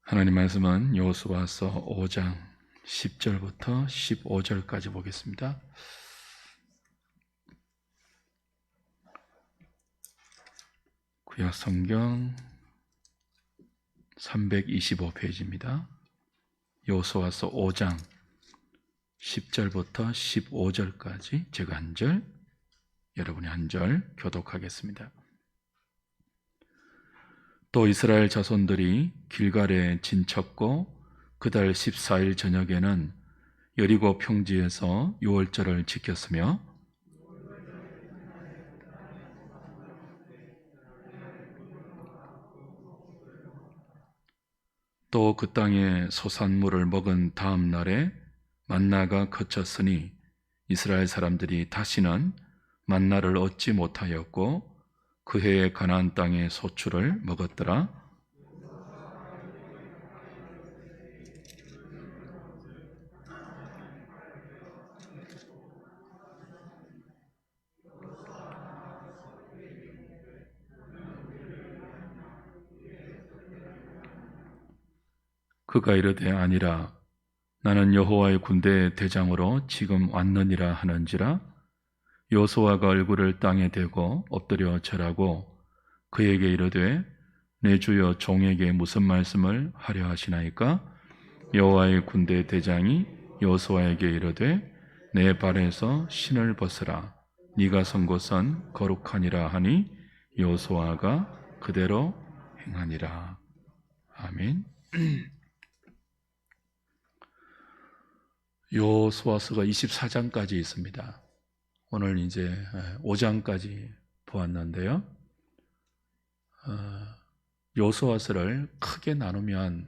하나님 말씀은 여호수아서 5장 10절부터 15절까지 보겠습니다. 구약 성경 325페이지입니다. 여호수아서 5장 10절부터 15절까지 제가 한 절, 여러분이 한 절 교독하겠습니다. 또 이스라엘 자손들이 길갈에 진쳤고 그달 14일 저녁에는 여리고 평지에서 유월절을 지켰으며 또 그 땅의 소산물을 먹은 다음 날에 만나가 그쳤으니 이스라엘 사람들이 다시는 만나를 얻지 못하였고 그 해에 가나안 땅의 소출을 먹었더라. 그가 이르되 아니라 나는 여호와의 군대의 대장으로 지금 왔느니라 하는지라. 여호수아가 얼굴을 땅에 대고 엎드려 절하고 그에게 이르되 내 주여 종에게 무슨 말씀을 하려 하시나이까? 여호와의 군대 대장이 여호수아에게 이르되 내 발에서 신을 벗으라. 네가 선 곳은 거룩하니라 하니 여호수아가 그대로 행하니라. 아멘. 여호수아서가 24장까지 있습니다. 오늘 이제 5장까지 보았는데요. 여호수아서를 크게 나누면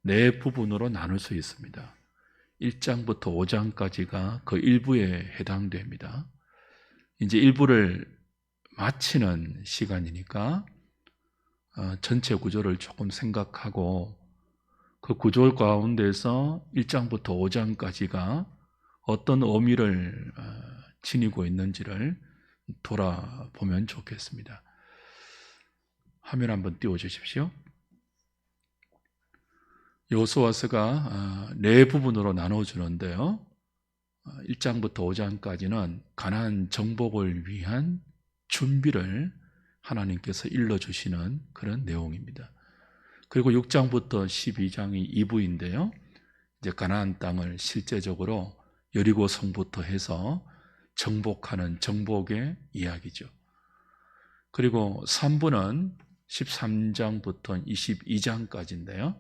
네 부분으로 나눌 수 있습니다. 1장부터 5장까지가 그 일부에 해당됩니다. 이제 일부를 마치는 시간이니까 전체 구조를 조금 생각하고 그 구조 가운데서 1장부터 5장까지가 어떤 의미를 지니고 있는지를 돌아보면 좋겠습니다. 화면 한번 띄워주십시오. 여호수아서가 네 부분으로 나눠주는데요. 1장부터 5장까지는 가나안 정복을 위한 준비를 하나님께서 일러주시는 그런 내용입니다. 그리고 6장부터 12장이 2부인데요. 이제 가나안 땅을 실제적으로 여리고 성부터 해서 정복하는 정복의 이야기죠. 그리고 3부는 13장부터 22장까지인데요.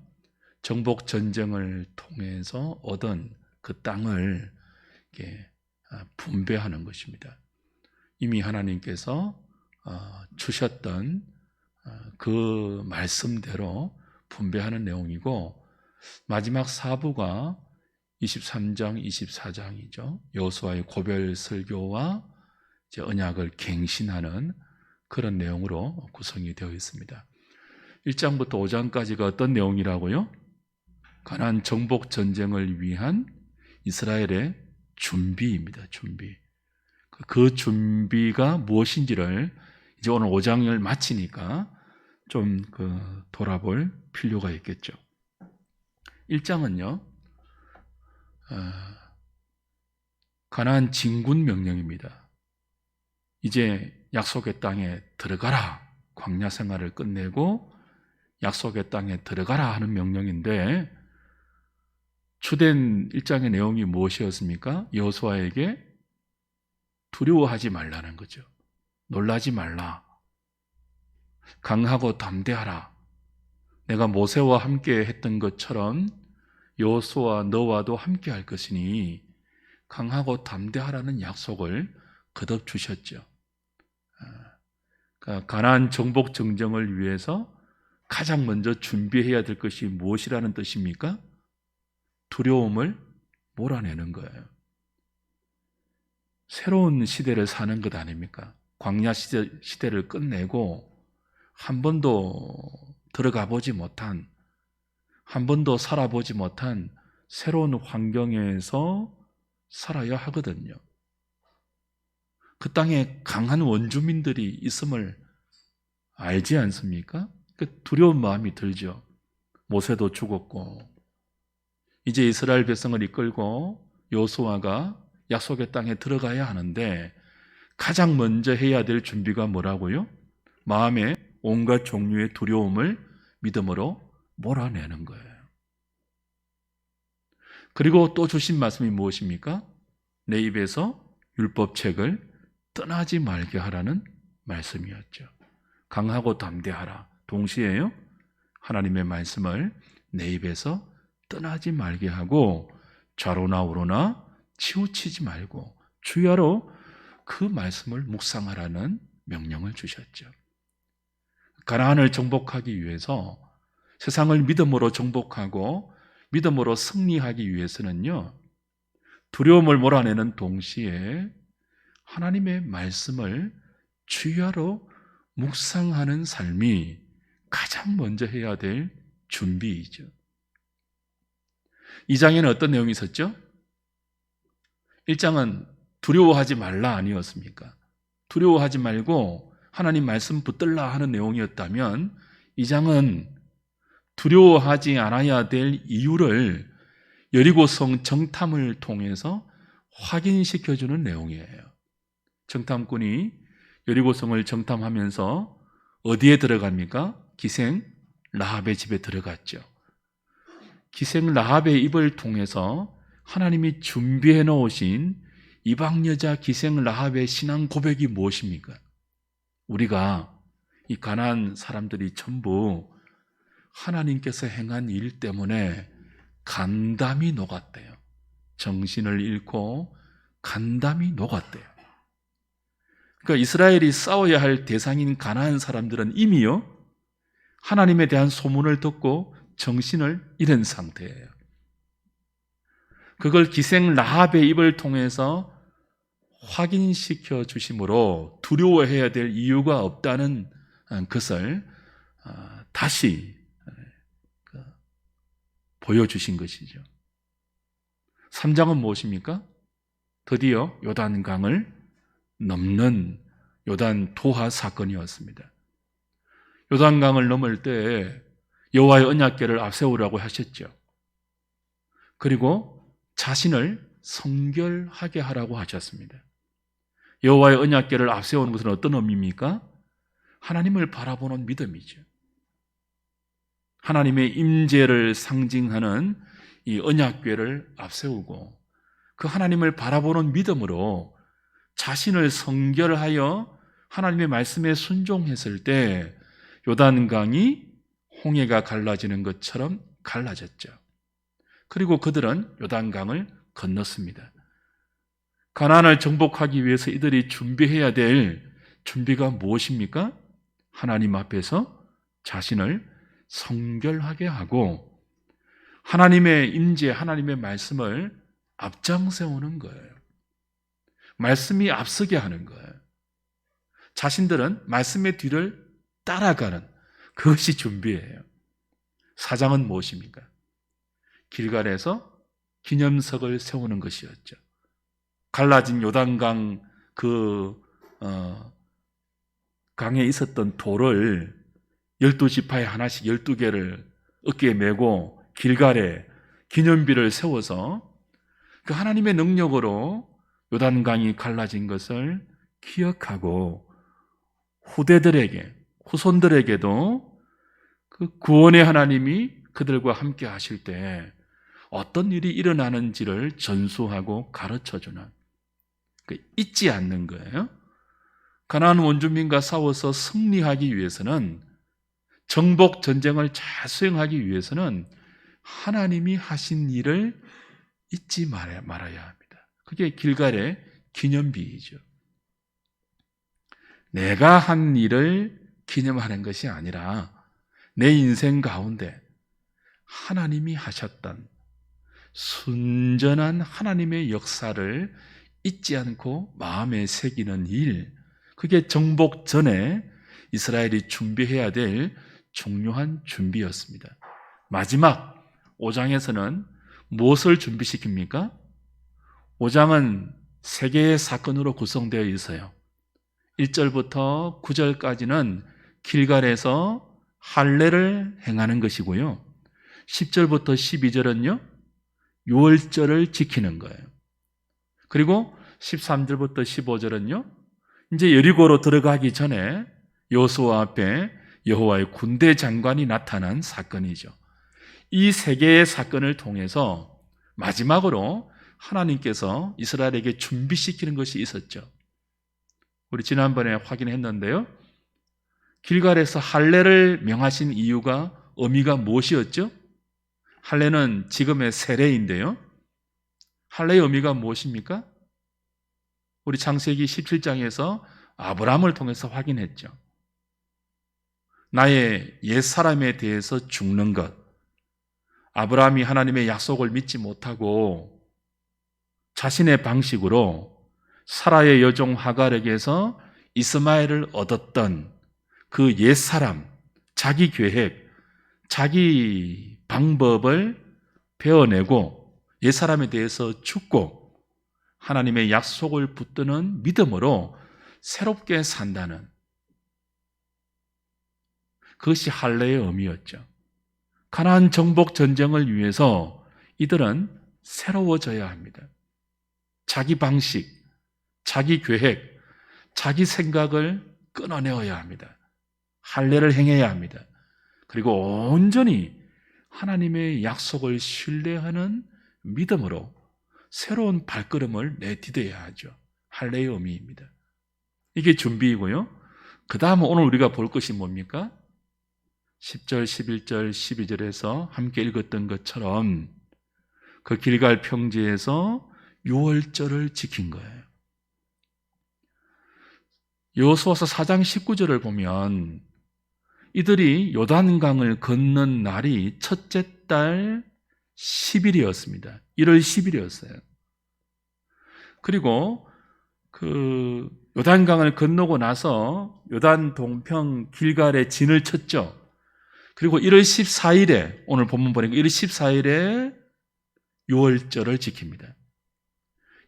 정복 전쟁을 통해서 얻은 그 땅을 이렇게 분배하는 것입니다. 이미 하나님께서 주셨던 그 말씀대로 분배하는 내용이고, 마지막 4부가 23장, 24장이죠. 여호수아의 고별 설교와 이제 언약을 갱신하는 그런 내용으로 구성이 되어 있습니다. 1장부터 5장까지가 어떤 내용이라고요? 가나안 정복 전쟁을 위한 이스라엘의 준비입니다. 준비. 그 준비가 무엇인지를 이제 오늘 5장을 마치니까 좀 돌아볼 필요가 있겠죠. 1장은요, 가나안 진군 명령입니다. 이제 약속의 땅에 들어가라. 광야 생활을 끝내고 약속의 땅에 들어가라 하는 명령인데, 주된 1장의 내용이 무엇이었습니까? 여호수아에게 두려워하지 말라는 거죠. 놀라지 말라. 강하고 담대하라. 내가 모세와 함께 했던 것처럼 여호수아 너와도 함께 할 것이니 강하고 담대하라는 약속을 거듭 주셨죠. 그러니까 가나안 정복 정정을 위해서 가장 먼저 준비해야 될 것이 무엇이라는 뜻입니까? 두려움을 몰아내는 거예요. 새로운 시대를 사는 것 아닙니까? 광야 시대를 끝내고 한 번도 들어가 보지 못한, 한 번도 살아보지 못한 새로운 환경에서 살아야 하거든요. 그 땅에 강한 원주민들이 있음을 알지 않습니까? 두려운 마음이 들죠. 모세도 죽었고 이제 이스라엘 백성을 이끌고 여호수아가 약속의 땅에 들어가야 하는데 가장 먼저 해야 될 준비가 뭐라고요? 마음에 온갖 종류의 두려움을 믿음으로 몰아내는 거예요. 그리고 또 주신 말씀이 무엇입니까? 내 입에서 율법책을 떠나지 말게 하라는 말씀이었죠. 강하고 담대하라. 동시에요, 하나님의 말씀을 내 입에서 떠나지 말게 하고 좌로나 우로나 치우치지 말고 주야로 그 말씀을 묵상하라는 명령을 주셨죠. 가나안을 정복하기 위해서, 세상을 믿음으로 정복하고 믿음으로 승리하기 위해서는요, 두려움을 몰아내는 동시에 하나님의 말씀을 주야로 묵상하는 삶이 가장 먼저 해야 될 준비이죠. 이 장에는 어떤 내용이 있었죠? 1장은 두려워하지 말라 아니었습니까? 두려워하지 말고 하나님 말씀 붙들라 하는 내용이었다면, 이 장은 두려워하지 않아야 될 이유를 여리고성 정탐을 통해서 확인시켜주는 내용이에요. 정탐꾼이 여리고성을 정탐하면서 어디에 들어갑니까? 기생 라합의 집에 들어갔죠. 기생 라합의 입을 통해서 하나님이 준비해 놓으신 이방 여자 기생 라합의 신앙 고백이 무엇입니까? 우리가 이 가나안 사람들이 전부 하나님께서 행한 일 때문에 간담이 녹았대요. 정신을 잃고 간담이 녹았대요. 그러니까 이스라엘이 싸워야 할 대상인 가나안 사람들은 이미요, 하나님에 대한 소문을 듣고 정신을 잃은 상태예요. 그걸 기생 라합의 입을 통해서 확인시켜 주심으로 두려워해야 될 이유가 없다는 것을 다시 보여주신 것이죠. 3장은 무엇입니까? 드디어 요단강을 넘는 요단 도하 사건이었습니다. 요단강을 넘을 때 여호와의 언약궤를 앞세우라고 하셨죠. 그리고 자신을 성결하게 하라고 하셨습니다. 여호와의 언약궤를 앞세우는 것은 어떤 의미입니까? 하나님을 바라보는 믿음이죠. 하나님의 임재를 상징하는 이 언약궤를 앞세우고 그 하나님을 바라보는 믿음으로 자신을 성결하여 하나님의 말씀에 순종했을 때 요단강이 홍해가 갈라지는 것처럼 갈라졌죠. 그리고 그들은 요단강을 건넜습니다. 가나안을 정복하기 위해서 이들이 준비해야 될 준비가 무엇입니까? 하나님 앞에서 자신을 성결하게 하고 하나님의 임재, 하나님의 말씀을 앞장세우는 거예요. 말씀이 앞서게 하는 거예요. 자신들은 말씀의 뒤를 따라가는, 그것이 준비예요. 4장은 무엇입니까? 길갈에서 기념석을 세우는 것이었죠. 갈라진 요단강 강에 있었던 돌을 12지파에 하나씩 12개를 어깨에 메고 길갈에 기념비를 세워서 그 하나님의 능력으로 요단강이 갈라진 것을 기억하고 후대들에게, 후손들에게도 그 구원의 하나님이 그들과 함께 하실 때 어떤 일이 일어나는지를 전수하고 가르쳐주는, 잊지 않는 거예요. 가나안 원주민과 싸워서 승리하기 위해서는, 정복 전쟁을 잘 수행하기 위해서는 하나님이 하신 일을 잊지 말아야 합니다. 그게 길갈의 기념비이죠. 내가 한 일을 기념하는 것이 아니라 내 인생 가운데 하나님이 하셨던 순전한 하나님의 역사를 잊지 않고 마음에 새기는 일, 그게 정복 전에 이스라엘이 준비해야 될 중요한 준비였습니다. 마지막 5장에서는 무엇을 준비시킵니까? 5장은 3개의 사건으로 구성되어 있어요. 1절부터 9절까지는 길갈에서 할례를 행하는 것이고요. 10절부터 12절은요, 유월절을 지키는 거예요. 그리고 13절부터 15절은요, 이제 여리고로 들어가기 전에 여호수아 앞에 여호와의 군대 장관이 나타난 사건이죠. 이 세 개의 사건을 통해서 마지막으로 하나님께서 이스라엘에게 준비시키는 것이 있었죠. 우리 지난번에 확인했는데요, 길갈에서 할례를 명하신 이유가, 의미가 무엇이었죠? 할례는 지금의 세례인데요, 할례의 의미가 무엇입니까? 우리 창세기 17장에서 아브라함을 통해서 확인했죠. 나의 옛사람에 대해서 죽는 것. 아브라함이 하나님의 약속을 믿지 못하고 자신의 방식으로 사라의 여종 하갈에게서 이스마엘을 얻었던 그 옛사람, 자기 계획, 자기 방법을 베어내고 옛사람에 대해서 죽고 하나님의 약속을 붙드는 믿음으로 새롭게 산다는, 그것이 할례의 의미였죠. 가나안 정복 전쟁을 위해서 이들은 새로워져야 합니다. 자기 방식, 자기 계획, 자기 생각을 끊어내어야 합니다. 할례를 행해야 합니다. 그리고 온전히 하나님의 약속을 신뢰하는 믿음으로 새로운 발걸음을 내디뎌야 하죠. 할례의 의미입니다. 이게 준비이고요. 그 다음 오늘 우리가 볼 것이 뭡니까? 10절, 11절, 12절에서 함께 읽었던 것처럼 그 길갈 평지에서 유월절을 지킨 거예요. 여호수아서 4장 19절을 보면 이들이 요단강을 건넌 날이 첫째 달 10일이었습니다. 1월 10일이었어요. 그리고 그 요단강을 건너고 나서 요단 동평 길갈에 진을 쳤죠. 그리고 1월 14일에, 오늘 본문 보니까 1월 14일에 유월절을 지킵니다.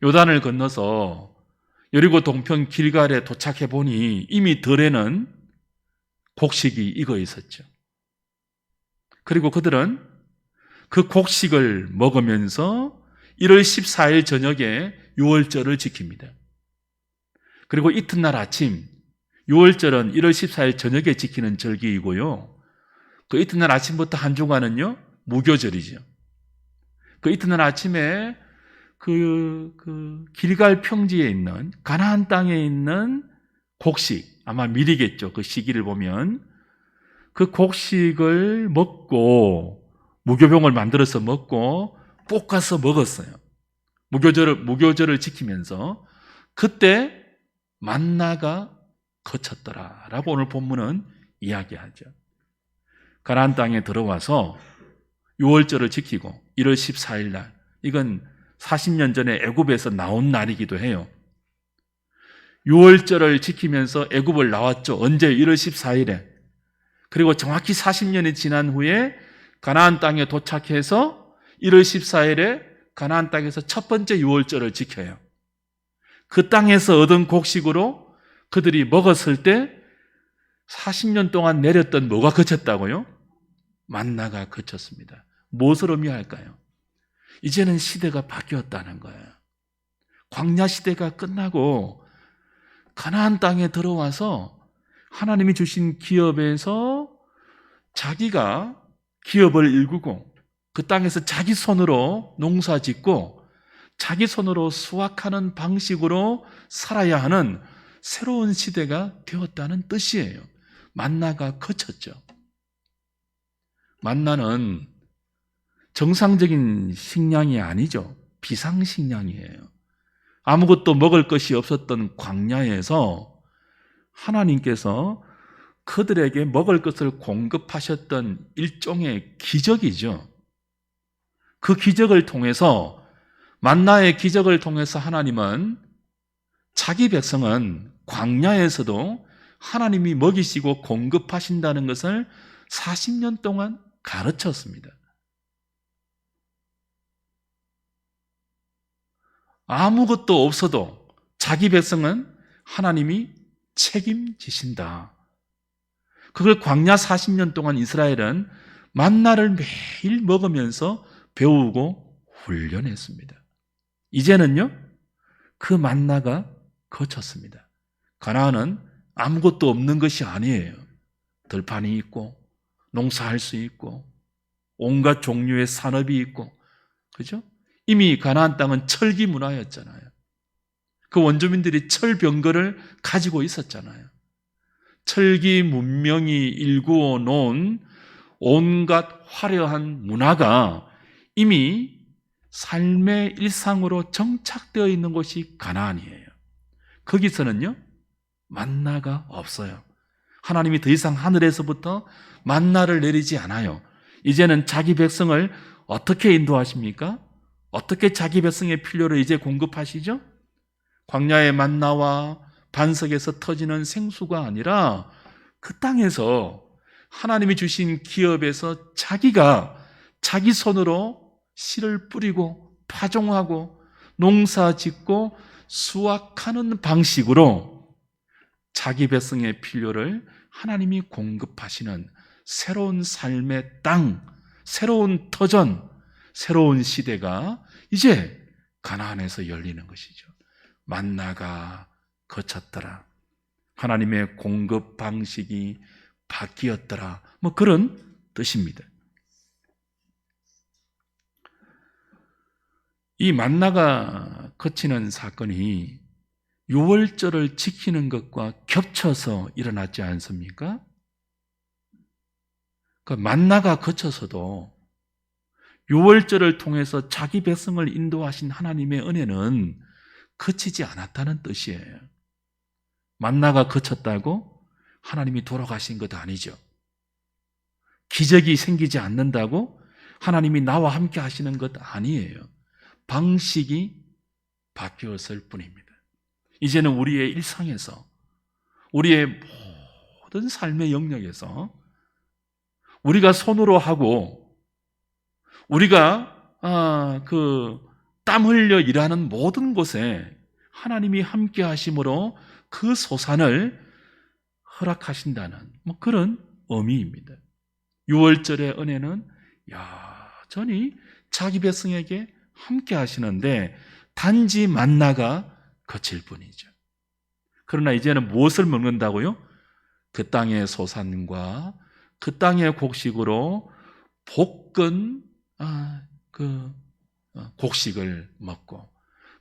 요단을 건너서 여리고 동평 길갈에 도착해 보니 이미 들에는 곡식이 익어 있었죠. 그리고 그들은 그 곡식을 먹으면서 1월 14일 저녁에 유월절을 지킵니다. 그리고 이튿날 아침, 유월절은 1월 14일 저녁에 지키는 절기이고요, 그 이튿날 아침부터 한 주간은요, 무교절이죠. 그 이튿날 아침에 그 길갈 평지에 있는 가나안 땅에 있는 곡식, 아마 밀이겠죠. 그 시기를 보면 그 곡식을 먹고 무교병을 만들어서 먹고 볶아서 먹었어요. 무교절을 지키면서 그때 만나가 거쳤더라라고 오늘 본문은 이야기하죠. 가나안 땅에 들어와서 유월절을 지키고 1월 14일 날, 이건 40년 전에 애굽에서 나온 날이기도 해요. 유월절을 지키면서 애굽을 나왔죠. 언제? 1월 14일에. 그리고 정확히 40년이 지난 후에 가나안 땅에 도착해서 1월 14일에 가나안 땅에서 첫 번째 유월절을 지켜요. 그 땅에서 얻은 곡식으로 그들이 먹었을 때 40년 동안 내렸던 뭐가 그쳤다고요? 만나가 그쳤습니다. 무엇을 의미할까요? 이제는 시대가 바뀌었다는 거예요. 광야 시대가 끝나고 가나안 땅에 들어와서 하나님이 주신 기업에서 자기가 기업을 일구고 그 땅에서 자기 손으로 농사 짓고 자기 손으로 수확하는 방식으로 살아야 하는 새로운 시대가 되었다는 뜻이에요. 만나가 거쳤죠. 만나는 정상적인 식량이 아니죠. 비상식량이에요. 아무것도 먹을 것이 없었던 광야에서 하나님께서 그들에게 먹을 것을 공급하셨던 일종의 기적이죠. 그 기적을 통해서, 만나의 기적을 통해서 하나님은 자기 백성은 광야에서도 하나님이 먹이시고 공급하신다는 것을 40년 동안 가르쳤습니다. 아무것도 없어도 자기 백성은 하나님이 책임지신다. 그걸 광야 40년 동안 이스라엘은 만나를 매일 먹으면서 배우고 훈련했습니다. 이제는요, 그 만나가 거쳤습니다. 가나안은 아무것도 없는 것이 아니에요. 들판이 있고, 농사할 수 있고, 온갖 종류의 산업이 있고, 그죠? 이미 가나안 땅은 철기 문화였잖아요. 그 원주민들이 철병거를 가지고 있었잖아요. 철기 문명이 일구어 놓은 온갖 화려한 문화가 이미 삶의 일상으로 정착되어 있는 곳이 가나안이에요. 거기서는요, 만나가 없어요. 하나님이 더 이상 하늘에서부터 만나를 내리지 않아요. 이제는 자기 백성을 어떻게 인도하십니까? 어떻게 자기 백성의 필요를 이제 공급하시죠? 광야의 만나와 반석에서 터지는 생수가 아니라 그 땅에서 하나님이 주신 기업에서 자기가 자기 손으로 씨를 뿌리고 파종하고 농사 짓고 수확하는 방식으로 자기 백성의 필요를 하나님이 공급하시는 새로운 삶의 땅, 새로운 터전, 새로운 시대가 이제 가나안에서 열리는 것이죠. 만나가 거쳤더라. 하나님의 공급 방식이 바뀌었더라. 뭐 그런 뜻입니다. 이 만나가 거치는 사건이 유월절을 지키는 것과 겹쳐서 일어났지 않습니까? 그 만나가 거쳐서도 유월절을 통해서 자기 백성을 인도하신 하나님의 은혜는 거치지 않았다는 뜻이에요. 만나가 거쳤다고 하나님이 돌아가신 것 아니죠. 기적이 생기지 않는다고 하나님이 나와 함께 하시는 것 아니에요. 방식이 바뀌었을 뿐입니다. 이제는 우리의 일상에서, 우리의 모든 삶의 영역에서 우리가 손으로 하고 우리가 땀 흘려 일하는 모든 곳에 하나님이 함께 하심으로 그 소산을 허락하신다는 뭐 그런 의미입니다. 유월절의 은혜는 여전히 자기 백성에게 함께 하시는데 단지 만나가 거칠 뿐이죠. 그러나 이제는 무엇을 먹는다고요? 그 땅의 소산과 그 땅의 곡식으로 볶은 곡식을 먹고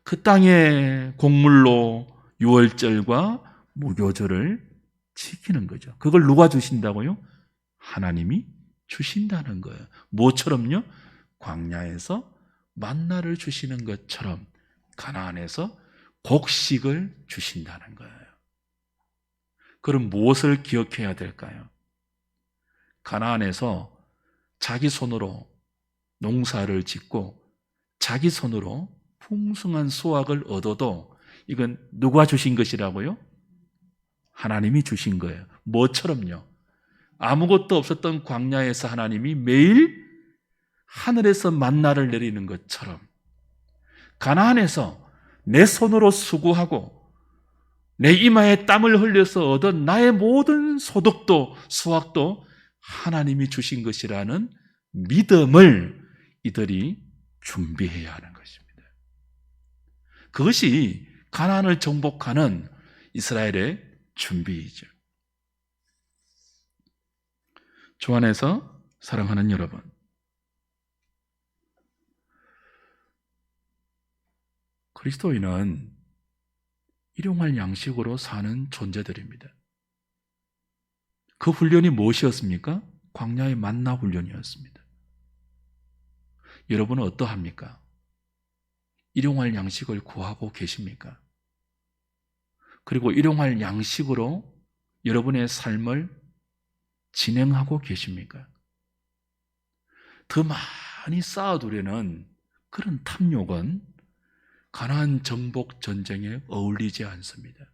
그 땅의 곡물로 유월절과 무교절을 지키는 거죠. 그걸 누가 주신다고요? 하나님이 주신다는 거예요. 뭐처럼요? 광야에서 만나를 주시는 것처럼 가나안에서 곡식을 주신다는 거예요. 그럼 무엇을 기억해야 될까요? 가나안에서 자기 손으로 농사를 짓고 자기 손으로 풍성한 수확을 얻어도 이건 누가 주신 것이라고요? 하나님이 주신 거예요. 뭐처럼요? 아무것도 없었던 광야에서 하나님이 매일 하늘에서 만나를 내리는 것처럼 가나안에서 내 손으로 수고하고 내 이마에 땀을 흘려서 얻은 나의 모든 소득도 수확도 하나님이 주신 것이라는 믿음을 이들이 준비해야 하는 것입니다. 그것이 가나안을 정복하는 이스라엘의 준비이죠. 주 안에서 사랑하는 여러분, 그리스도인은 일용할 양식으로 사는 존재들입니다. 그 훈련이 무엇이었습니까? 광야의 만나 훈련이었습니다. 여러분은 어떠합니까? 일용할 양식을 구하고 계십니까? 그리고 일용할 양식으로 여러분의 삶을 진행하고 계십니까? 더 많이 쌓아두려는 그런 탐욕은 가나안 정복 전쟁에 어울리지 않습니다.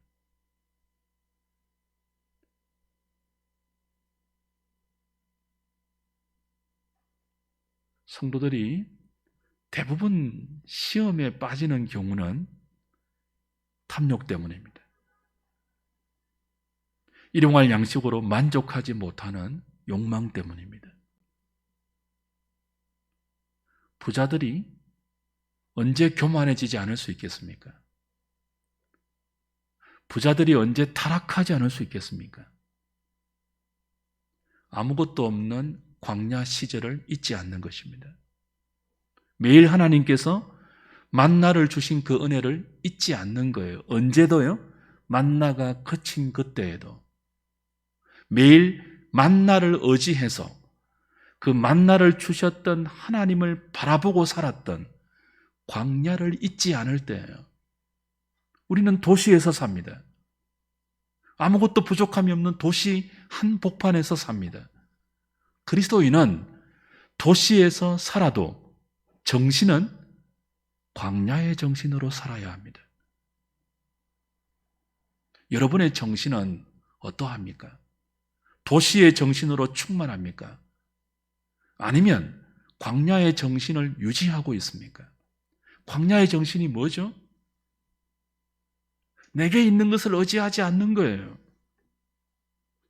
성도들이 대부분 시험에 빠지는 경우는 탐욕 때문입니다. 일용할 양식으로 만족하지 못하는 욕망 때문입니다. 부자들이 언제 교만해지지 않을 수 있겠습니까? 부자들이 언제 타락하지 않을 수 있겠습니까? 아무것도 없는 광야 시절을 잊지 않는 것입니다. 매일 하나님께서 만나를 주신 그 은혜를 잊지 않는 거예요. 언제도요. 만나가 그친 그때에도 매일 만나를 의지해서 그 만나를 주셨던 하나님을 바라보고 살았던 광야를 잊지 않을 때예요. 우리는 도시에서 삽니다. 아무것도 부족함이 없는 도시 한복판에서 삽니다. 그리스도인은 도시에서 살아도 정신은 광야의 정신으로 살아야 합니다. 여러분의 정신은 어떠합니까? 도시의 정신으로 충만합니까? 아니면 광야의 정신을 유지하고 있습니까? 광야의 정신이 뭐죠? 내게 있는 것을 의지하지 않는 거예요.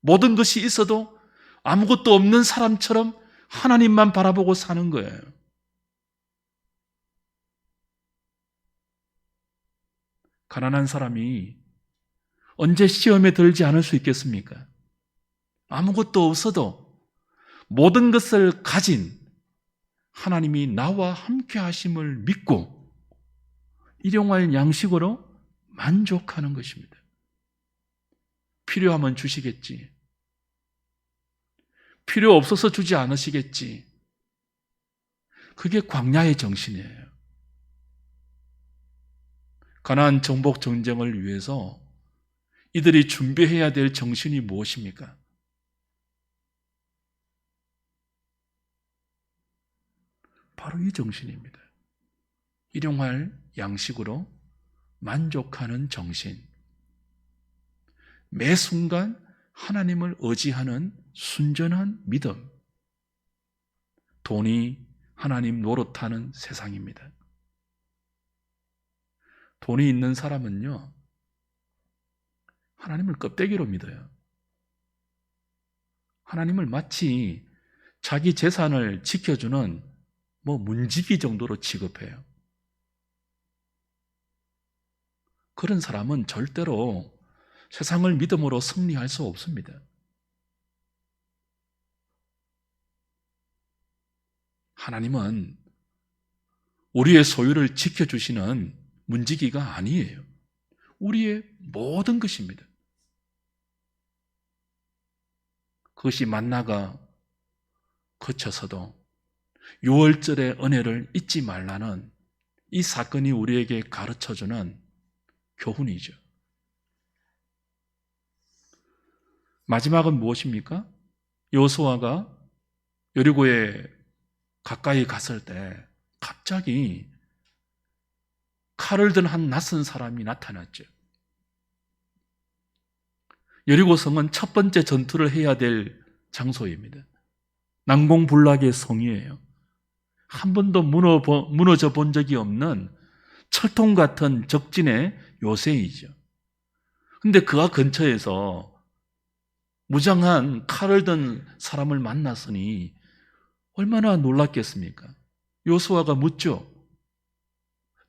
모든 것이 있어도 아무것도 없는 사람처럼 하나님만 바라보고 사는 거예요. 가난한 사람이 언제 시험에 들지 않을 수 있겠습니까? 아무것도 없어도 모든 것을 가진 하나님이 나와 함께 하심을 믿고 일용할 양식으로 만족하는 것입니다. 필요하면 주시겠지. 필요 없어서 주지 않으시겠지. 그게 광야의 정신이에요. 가나안 정복 전쟁을 위해서 이들이 준비해야 될 정신이 무엇입니까? 바로 이 정신입니다. 일용할 양식으로 만족하는 정신. 매 순간 하나님을 의지하는 순전한 믿음. 돈이 하나님 노릇하는 세상입니다. 돈이 있는 사람은요, 하나님을 껍데기로 믿어요. 하나님을 마치 자기 재산을 지켜주는 문지기 정도로 취급해요. 그런 사람은 절대로 세상을 믿음으로 승리할 수 없습니다. 하나님은 우리의 소유를 지켜주시는 문지기가 아니에요. 우리의 모든 것입니다. 그것이 만나가 거쳐서도 6월절의 은혜를 잊지 말라는 이 사건이 우리에게 가르쳐주는 교훈이죠. 마지막은 무엇입니까? 여호수아가 여리고에 가까이 갔을 때 갑자기 칼을 든 한 낯선 사람이 나타났죠. 여리고성은 첫 번째 전투를 해야 될 장소입니다. 난공불락의 성이에요. 한 번도 무너져 본 적이 없는 철통 같은 적진의 요새이죠. 근데 그와 근처에서 무장한 칼을 든 사람을 만났으니 얼마나 놀랐겠습니까? 여호수아가 묻죠.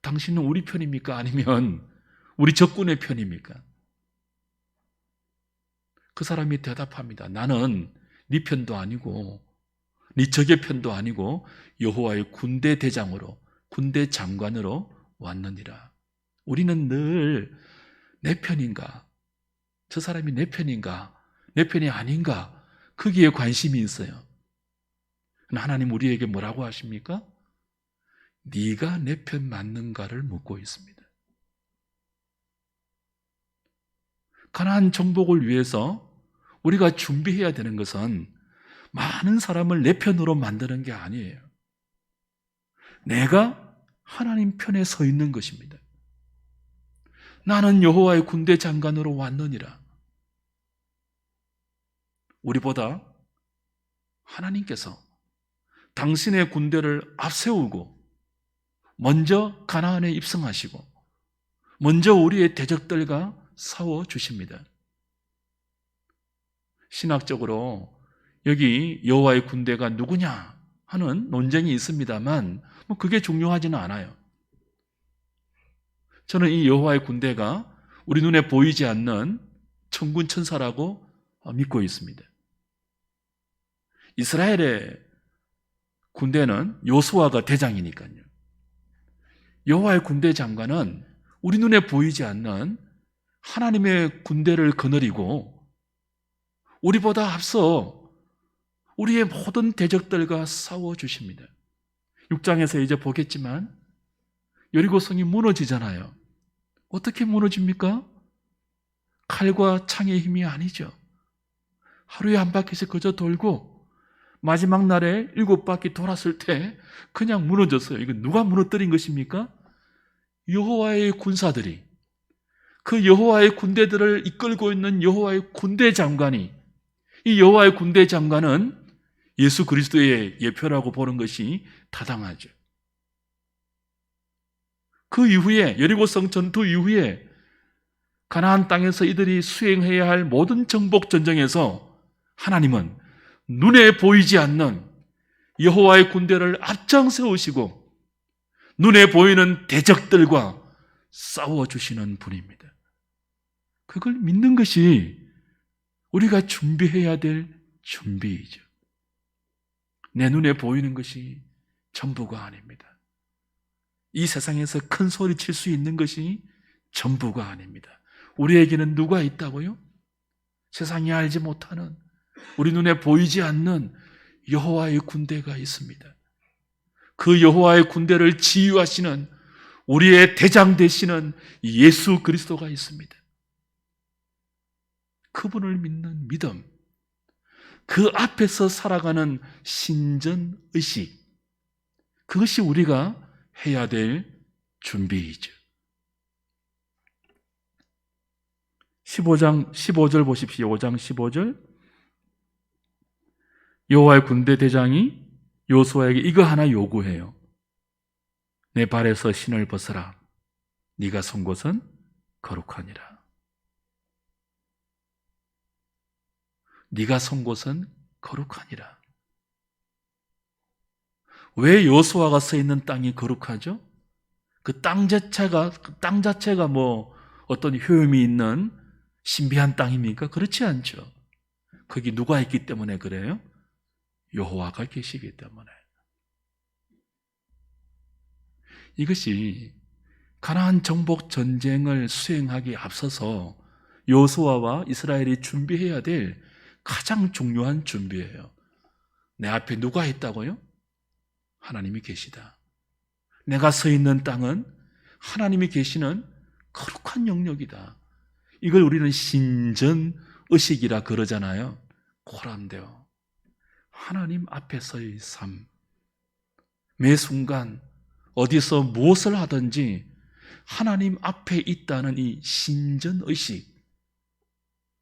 당신은 우리 편입니까? 아니면 우리 적군의 편입니까? 그 사람이 대답합니다. 나는 네 편도 아니고 네 적의 편도 아니고 여호와의 군대 대장으로, 군대 장관으로 왔느니라. 우리는 늘 내 편인가? 저 사람이 내 편인가? 내 편이 아닌가? 거기에 관심이 있어요. 하나님 우리에게 뭐라고 하십니까? 네가 내 편 맞는가를 묻고 있습니다. 가나안 정복을 위해서 우리가 준비해야 되는 것은 많은 사람을 내 편으로 만드는 게 아니에요. 내가 하나님 편에 서 있는 것입니다. 나는 여호와의 군대 장관으로 왔느니라. 우리보다 하나님께서 당신의 군대를 앞세우고 먼저 가나안에 입성하시고 먼저 우리의 대적들과 싸워주십니다. 신학적으로 여기 여호와의 군대가 누구냐? 하는 논쟁이 있습니다만 그게 중요하지는 않아요. 저는 이 여호와의 군대가 우리 눈에 보이지 않는 천군 천사라고 믿고 있습니다. 이스라엘의 군대는 요수아가 대장이니까요. 여호와의 군대 장관은 우리 눈에 보이지 않는 하나님의 군대를 거느리고 우리보다 앞서 우리의 모든 대적들과 싸워주십니다. 6장에서 이제 보겠지만 여리고성이 무너지잖아요. 어떻게 무너집니까? 칼과 창의 힘이 아니죠. 하루에 한 바퀴씩 그저 돌고 마지막 날에 7바퀴 돌았을 때 그냥 무너졌어요. 이거 누가 무너뜨린 것입니까? 여호와의 군사들이, 그 여호와의 군대들을 이끌고 있는 여호와의 군대 장관이, 이 여호와의 군대 장관은 예수 그리스도의 예표라고 보는 것이 타당하죠. 그 이후에, 여리고성 전투 이후에 가나안 땅에서 이들이 수행해야 할 모든 정복 전쟁에서 하나님은 눈에 보이지 않는 여호와의 군대를 앞장 세우시고 눈에 보이는 대적들과 싸워주시는 분입니다. 그걸 믿는 것이 우리가 준비해야 될 준비이죠. 내 눈에 보이는 것이 전부가 아닙니다. 이 세상에서 큰 소리 칠 수 있는 것이 전부가 아닙니다. 우리에게는 누가 있다고요? 세상이 알지 못하는, 우리 눈에 보이지 않는 여호와의 군대가 있습니다. 그 여호와의 군대를 지휘하시는 우리의 대장 되시는 예수 그리스도가 있습니다. 그분을 믿는 믿음, 그 앞에서 살아가는 신전의식, 그것이 우리가 해야 될 준비이죠. 15절 보십시오. 5장 15절. 여호와의 군대 대장이 요수아에게 이거 하나 요구해요. 내 발에서 신을 벗어라. 네가 선 곳은 거룩하니라. 네가 선 곳은 거룩하니라. 왜 여호수아가 서 있는 땅이 거룩하죠? 그 땅 자체가 뭐 어떤 효험이 있는 신비한 땅입니까? 그렇지 않죠. 거기 누가 있기 때문에 그래요? 여호와가 계시기 때문에. 이것이 가나안 정복 전쟁을 수행하기에 앞서서 여호수아와 이스라엘이 준비해야 될 가장 중요한 준비예요. 내 앞에 누가 있다고요? 하나님이 계시다. 내가 서 있는 땅은 하나님이 계시는 거룩한 영역이다. 이걸 우리는 신전의식이라 그러잖아요. 코람데오. 하나님 앞에서의 삶. 매 순간 어디서 무엇을 하든지 하나님 앞에 있다는 이 신전의식.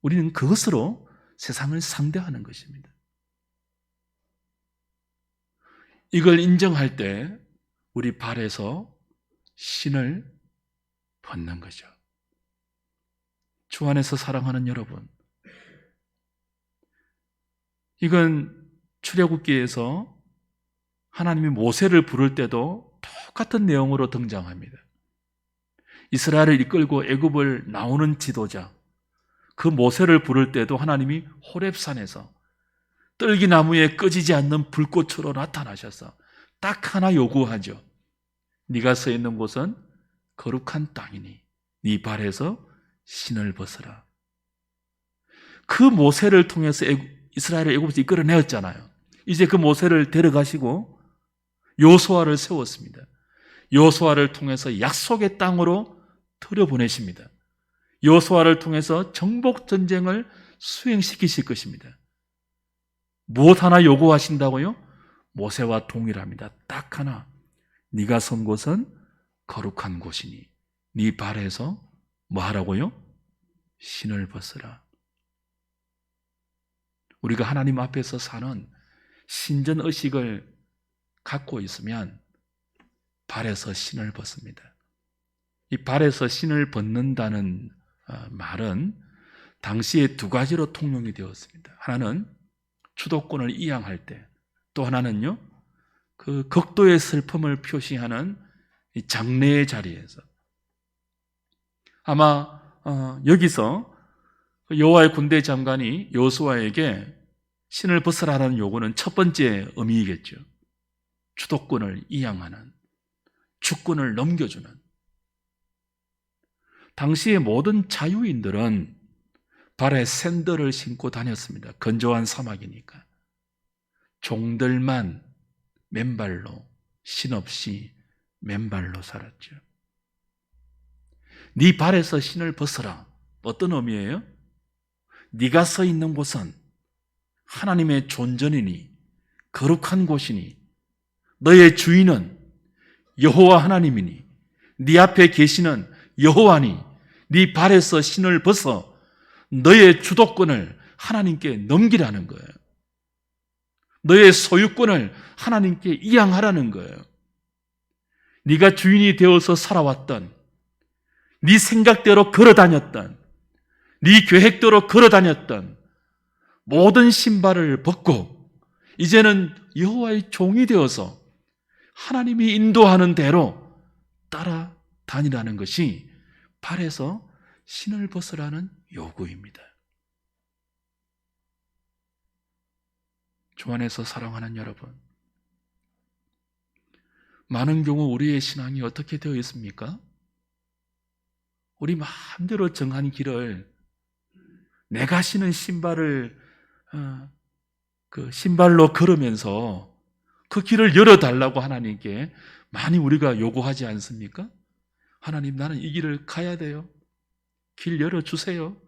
우리는 그것으로 세상을 상대하는 것입니다. 이걸 인정할 때 우리 발에서 신을 벗는 거죠. 주 안에서 사랑하는 여러분, 이건 출애굽기에서 하나님이 모세를 부를 때도 똑같은 내용으로 등장합니다. 이스라엘을 이끌고 애굽을 나오는 지도자, 그 모세를 부를 때도 하나님이 호렙산에서 떨기나무에 꺼지지 않는 불꽃으로 나타나셔서 딱 하나 요구하죠. 네가 서 있는 곳은 거룩한 땅이니 네 발에서 신을 벗어라. 그 모세를 통해서 이스라엘을 애굽에서 이끌어내었잖아요. 이제 그 모세를 데려가시고 여호수아를 세웠습니다. 여호수아를 통해서 약속의 땅으로 들여보내십니다. 여호수아를 통해서 정복 전쟁을 수행시키실 것입니다. 무엇 하나 요구하신다고요? 모세와 동일합니다. 딱 하나. 네가 선 곳은 거룩한 곳이니 네 발에서 뭐 하라고요? 신을 벗으라. 우리가 하나님 앞에서 사는 신전의식을 갖고 있으면 발에서 신을 벗습니다. 이 발에서 신을 벗는다는 말은 당시에 두 가지로 통용이 되었습니다. 하나는 주도권을 이양할 때, 또 하나는요, 그 극도의 슬픔을 표시하는 이 장례의 자리에서 아마 여기서 여호와의 군대 장관이 여호수아에게 신을 벗으라는 요구는 첫 번째 의미이겠죠. 주도권을 이양하는, 주권을 넘겨주는. 당시의 모든 자유인들은 발에 샌들을 신고 다녔습니다. 건조한 사막이니까. 종들만 맨발로, 신없이 맨발로 살았죠. 네 발에서 신을 벗어라. 어떤 의미예요? 네가 서 있는 곳은 하나님의 존전이니 거룩한 곳이니 너의 주인은 여호와 하나님이니 네 앞에 계시는 여호와니 네 발에서 신을 벗어 너의 주도권을 하나님께 넘기라는 거예요. 너의 소유권을 하나님께 이양하라는 거예요. 네가 주인이 되어서 살아왔던, 네 생각대로 걸어다녔던, 네 계획대로 걸어다녔던 모든 신발을 벗고 이제는 여호와의 종이 되어서 하나님이 인도하는 대로 따라다니라는 것이 발에서 신을 벗으라는 요구입니다. 주 안에서 사랑하는 여러분, 많은 경우 우리의 신앙이 어떻게 되어 있습니까? 우리 마음대로 정한 길을 내가 신은 신발을 그 신발로 걸으면서 그 길을 열어달라고 하나님께 많이 우리가 요구하지 않습니까? 하나님, 나는 이 길을 가야 돼요. 길 열어주세요.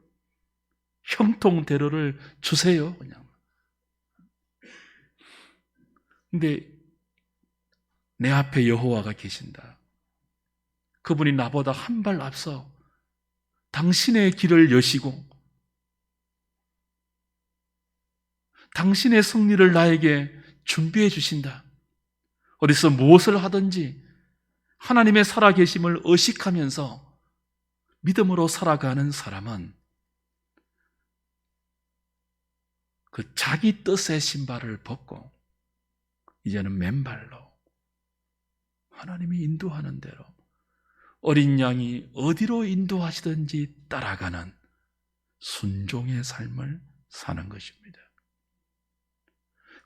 형통대로를 주세요. 그냥. 근데 내 앞에 여호와가 계신다. 그분이 나보다 한 발 앞서 당신의 길을 여시고 당신의 승리를 나에게 준비해 주신다. 어디서 무엇을 하든지 하나님의 살아계심을 의식하면서 믿음으로 살아가는 사람은 그 자기 뜻의 신발을 벗고 이제는 맨발로 하나님이 인도하는 대로 어린 양이 어디로 인도하시든지 따라가는 순종의 삶을 사는 것입니다.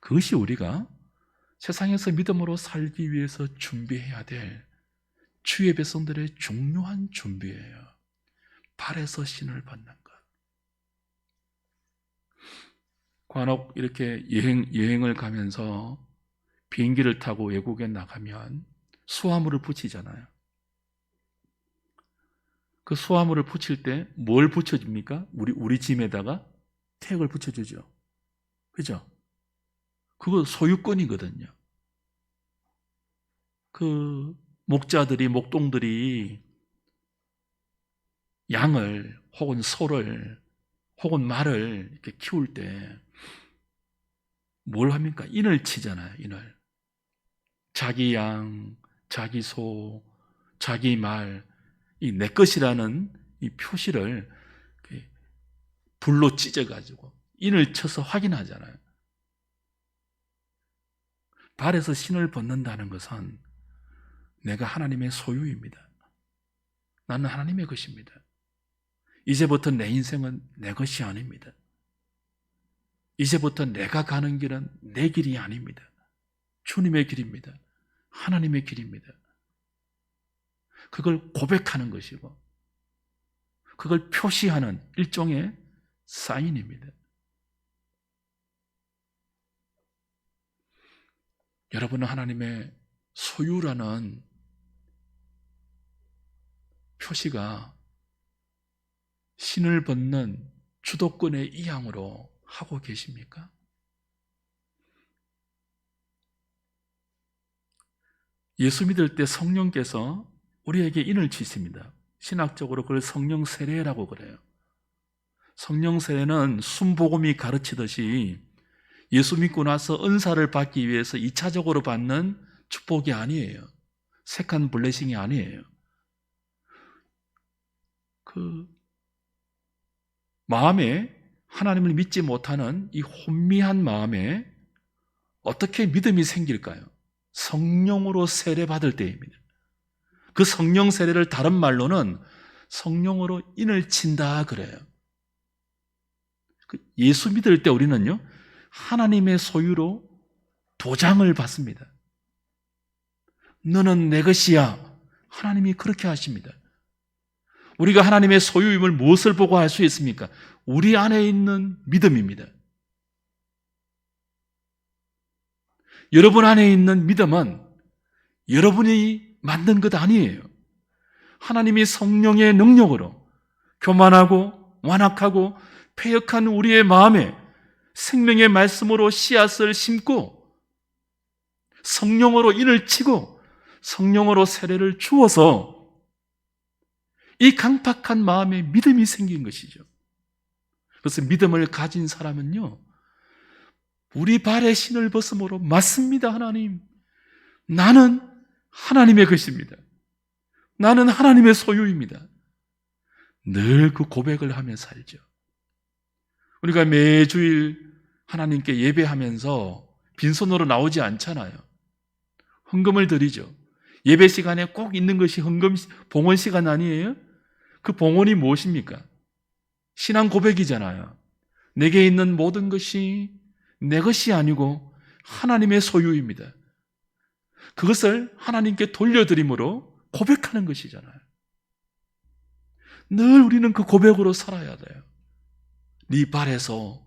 그것이 우리가 세상에서 믿음으로 살기 위해서 준비해야 될 주의 백성들의 중요한 준비예요. 발에서 신을 벗는 것. 간혹 이렇게 여행을 가면서 비행기를 타고 외국에 나가면 수화물을 붙이잖아요. 그 수화물을 붙일 때 뭘 붙여줍니까? 우리 짐에다가 태극을 붙여주죠. 그죠? 그거 소유권이거든요. 그 목자들이, 목동들이 양을 혹은 소를 혹은 말을 이렇게 키울 때 뭘 합니까? 인을 치잖아요. 인을. 자기 양, 자기 소, 자기 말, 이 내 것이라는 이 표시를 불로 찢어가지고 인을 쳐서 확인하잖아요. 발에서 신을 벗는다는 것은 내가 하나님의 소유입니다. 나는 하나님의 것입니다. 이제부터 내 인생은 내 것이 아닙니다. 이제부터 내가 가는 길은 내 길이 아닙니다. 주님의 길입니다. 하나님의 길입니다. 그걸 고백하는 것이고 그걸 표시하는 일종의 사인입니다. 여러분은 하나님의 소유라는 표시가 신을 벗는 주도권의 이양으로 하고 계십니까? 예수 믿을 때 성령께서 우리에게 인을 치십니다. 신학적으로 그걸 성령 세례라고 그래요. 성령 세례는 순복음이 가르치듯이 예수 믿고 나서 은사를 받기 위해서 2차적으로 받는 축복이 아니에요. 세컨 블레싱이 아니에요. 그 마음에 하나님을 믿지 못하는 이 혼미한 마음에 어떻게 믿음이 생길까요? 성령으로 세례받을 때입니다. 그 성령 세례를 다른 말로는 성령으로 인을 친다 그래요. 예수 믿을 때 우리는요, 하나님의 소유로 도장을 받습니다. 너는 내 것이야. 하나님이 그렇게 하십니다. 우리가 하나님의 소유임을 무엇을 보고 알 수 있습니까? 우리 안에 있는 믿음입니다. 여러분 안에 있는 믿음은 여러분이 만든 것 아니에요. 하나님이 성령의 능력으로 교만하고 완악하고 패역한 우리의 마음에 생명의 말씀으로 씨앗을 심고 성령으로 인을 치고 성령으로 세례를 주어서 이 강팍한 마음에 믿음이 생긴 것이죠. 그래서 믿음을 가진 사람은요, 우리 발에 신을 벗음으로 맞습니다. 하나님, 나는 하나님의 것입니다. 나는 하나님의 소유입니다. 늘 그 고백을 하며 살죠. 우리가 매주일 하나님께 예배하면서 빈손으로 나오지 않잖아요. 헌금을 드리죠. 예배 시간에 꼭 있는 것이 헌금, 봉헌 시간 아니에요? 그 봉헌이 무엇입니까? 신앙 고백이잖아요. 내게 있는 모든 것이 내 것이 아니고 하나님의 소유입니다. 그것을 하나님께 돌려드림으로 고백하는 것이잖아요. 늘 우리는 그 고백으로 살아야 돼요. 네 발에서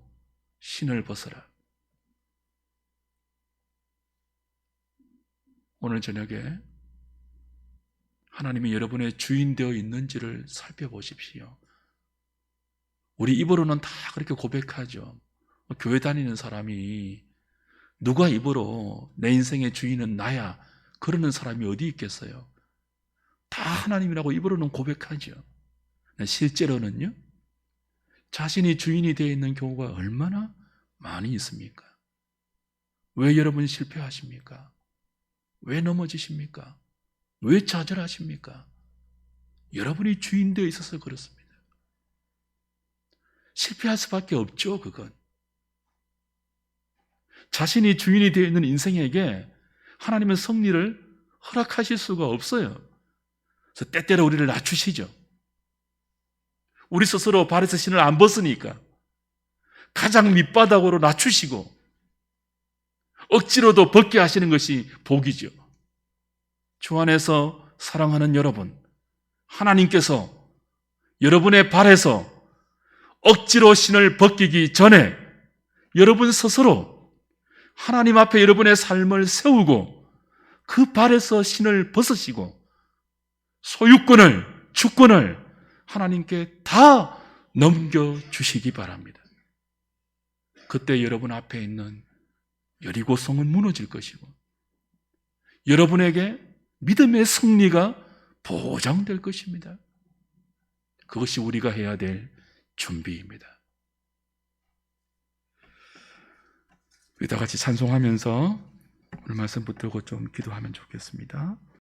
신을 벗어라. 오늘 저녁에 하나님이 여러분의 주인 되어 있는지를 살펴보십시오. 우리 입으로는 다 그렇게 고백하죠. 교회 다니는 사람이 누가 입으로 내 인생의 주인은 나야 그러는 사람이 어디 있겠어요? 다 하나님이라고 입으로는 고백하죠. 실제로는요, 자신이 주인이 되어 있는 경우가 얼마나 많이 있습니까? 왜 여러분 실패하십니까? 왜 넘어지십니까? 왜 좌절하십니까? 여러분이 주인 되어 있어서 그렇습니다. 실패할 수밖에 없죠, 그건. 자신이 주인이 되어 있는 인생에게 하나님은 승리를 허락하실 수가 없어요. 그래서 때때로 우리를 낮추시죠. 우리 스스로 발에서 신을 안 벗으니까 가장 밑바닥으로 낮추시고 억지로도 벗게 하시는 것이 복이죠. 주 안에서 사랑하는 여러분, 하나님께서 여러분의 발에서 억지로 신을 벗기기 전에 여러분 스스로 하나님 앞에 여러분의 삶을 세우고 그 발에서 신을 벗으시고 소유권을, 주권을 하나님께 다 넘겨주시기 바랍니다. 그때 여러분 앞에 있는 여리고성은 무너질 것이고 여러분에게 믿음의 승리가 보장될 것입니다. 그것이 우리가 해야 될 준비입니다. 우리 다 같이 찬송하면서 오늘 말씀 붙들고 좀 기도하면 좋겠습니다.